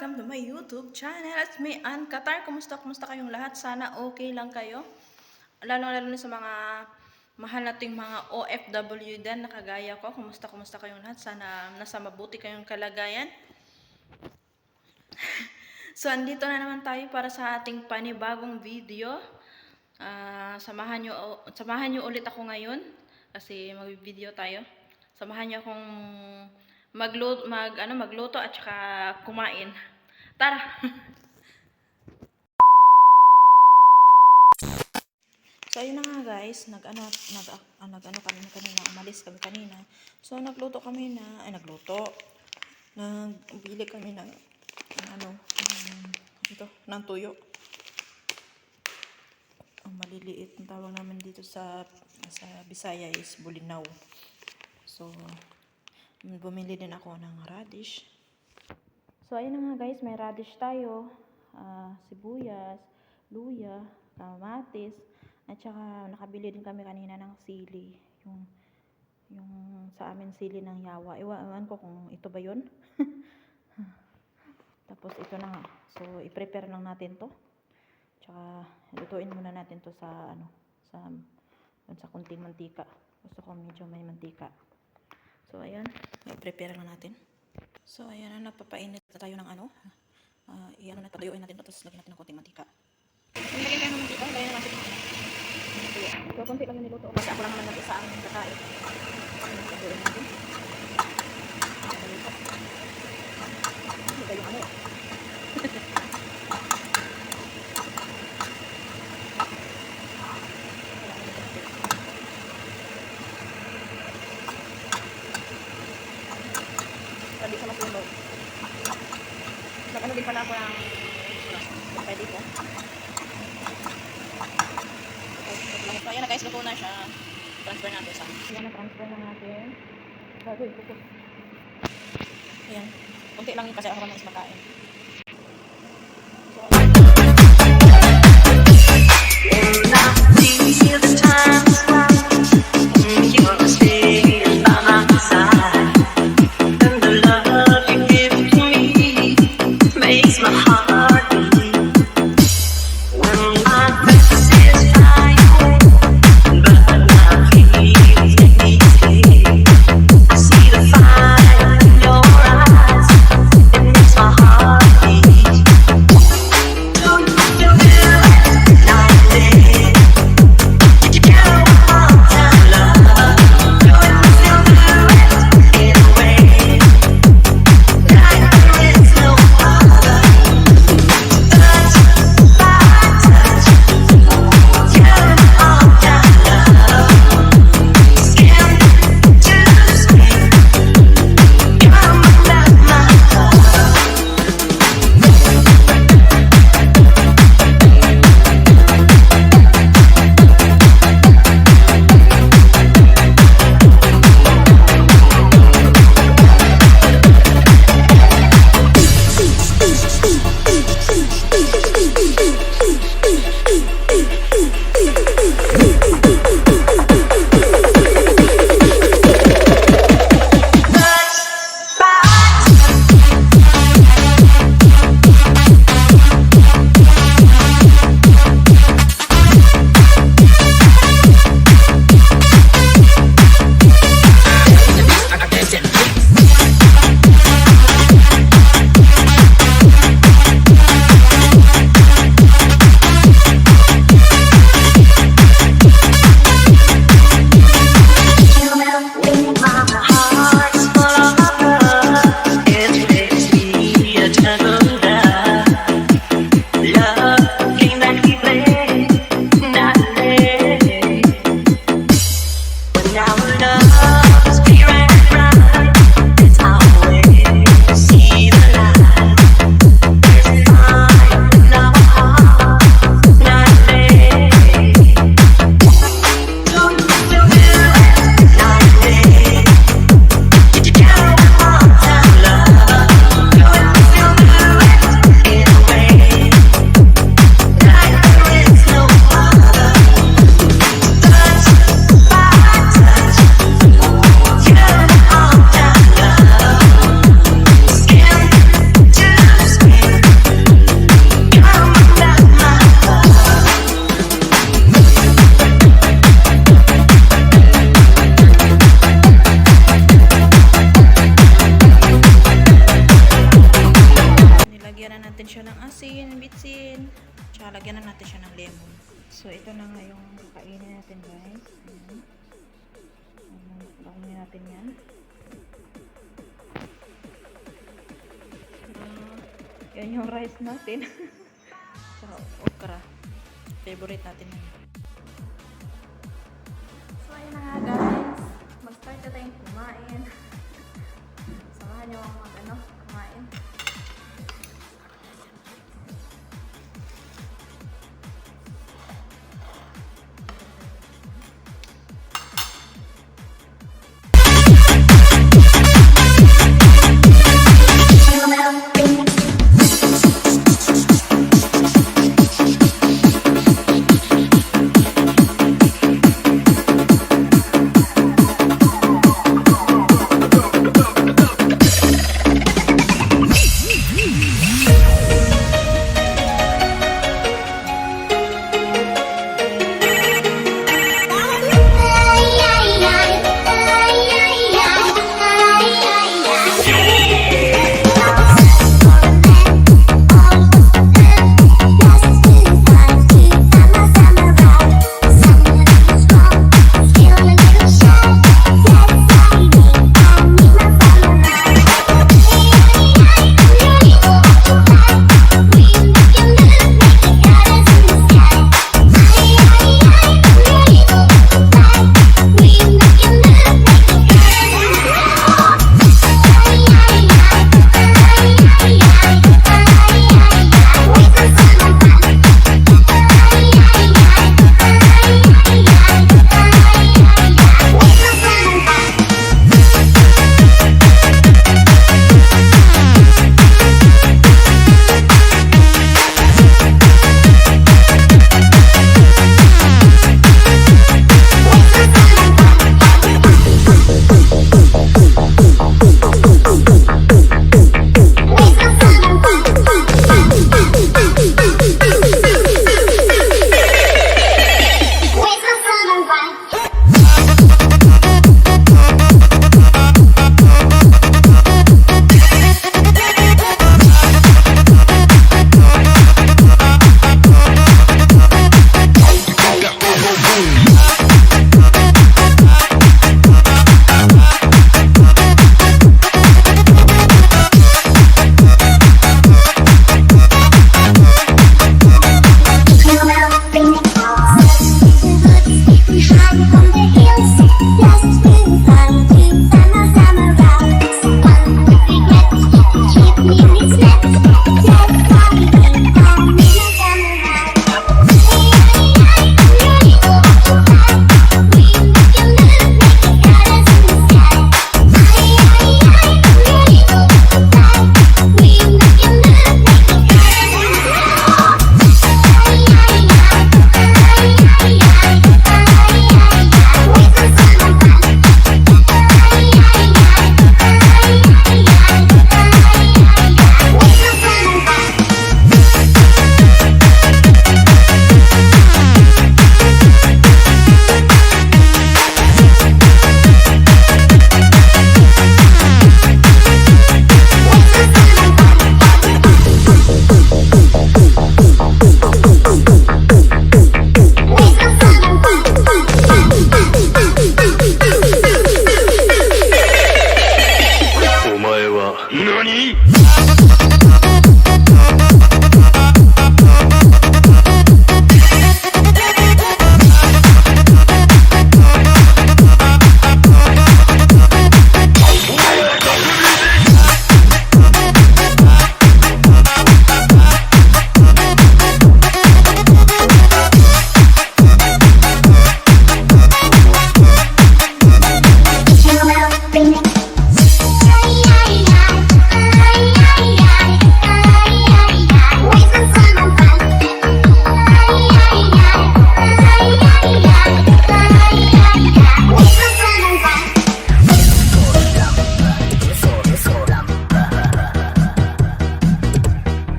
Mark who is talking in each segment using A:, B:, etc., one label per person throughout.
A: welcome to my YouTube channel. It's me, Ann Qatar. Kumusta kayong lahat? Sana okay lang kayo. Lalo na sa mga mahal nating mga OFW din na kagaya ko. Kumusta kayong lahat? Sana nasa mabuti kayong kalagayan. So, andito na naman tayo para sa ating panibagong video. Samahan nyo ulit ako ngayon kasi mag-video tayo. Samahan nyo akong magluto at saka kumain. Tara! So, ayun na nga guys, nag-ano kami kanina, umalis kami kanina. So, nagbili kami ng ng tuyo. Ang maliliit, ang tawag namin dito sa Bisaya is bulinaw. So, bumili din ako ng radish. So, ayun na nga guys, may radish tayo, sibuyas, luya, kamatis, at saka nakabili din kami kanina ng sili, yung sa amin sili ng yawa. Ewan ko kung ito ba yun. Tapos ito na nga. So, i-prepare lang natin to. Tsaka lutuin muna natin to sa kunting mantika. Gusto ko medyo may mantika. So, ayan, i-prepare lang natin. So, ayan na, napapainit na tayo ng patuyuin natin to, tapos lagyan natin ng konting mantika. Nilagyan tayo ng mantika, lagyan natin ng tuyo. So, konti lang yung niluto kasi ako lang naman nag-isa ang kakain. Patuyuin natin. Ito yung Sabi sa masunog. Nag-ano din pala ako ng pwede ko. So, ayan na guys, luto na siya. Transfer natin sa ayan na, transfer na natin. Gagawin ko po. Ayan. Kunti lang yun kasi ako naman is makain.
B: Yeah.
A: natin siya ng lemon. So, ito na nga yung kakainin natin, guys. Ayan. Mukbangin natin yan. Yan yung rice natin. Saka okra. Favorite natin yan. So, ayun na nga, guys. Mag-start na tayong kumain. Samahan niyo ako kumain.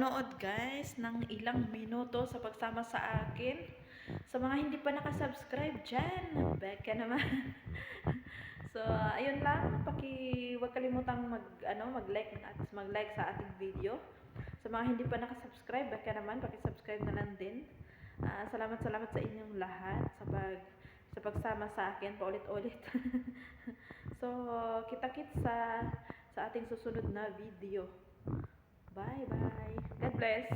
A: nanood guys ng ilang minuto sa pagsama sa akin. Sa mga hindi pa nakasubscribe dyan, back ka naman. So, ayun lang, huwag kalimutang mag-like at mag-like sa ating video. Sa mga hindi pa nakasubscribe, back ka naman, paki-subscribe na lang din. Salamat sa inyong lahat sa pagsama sa akin paulit-ulit. So, kita-kits sa ating susunod na video. Bye-bye. God bless.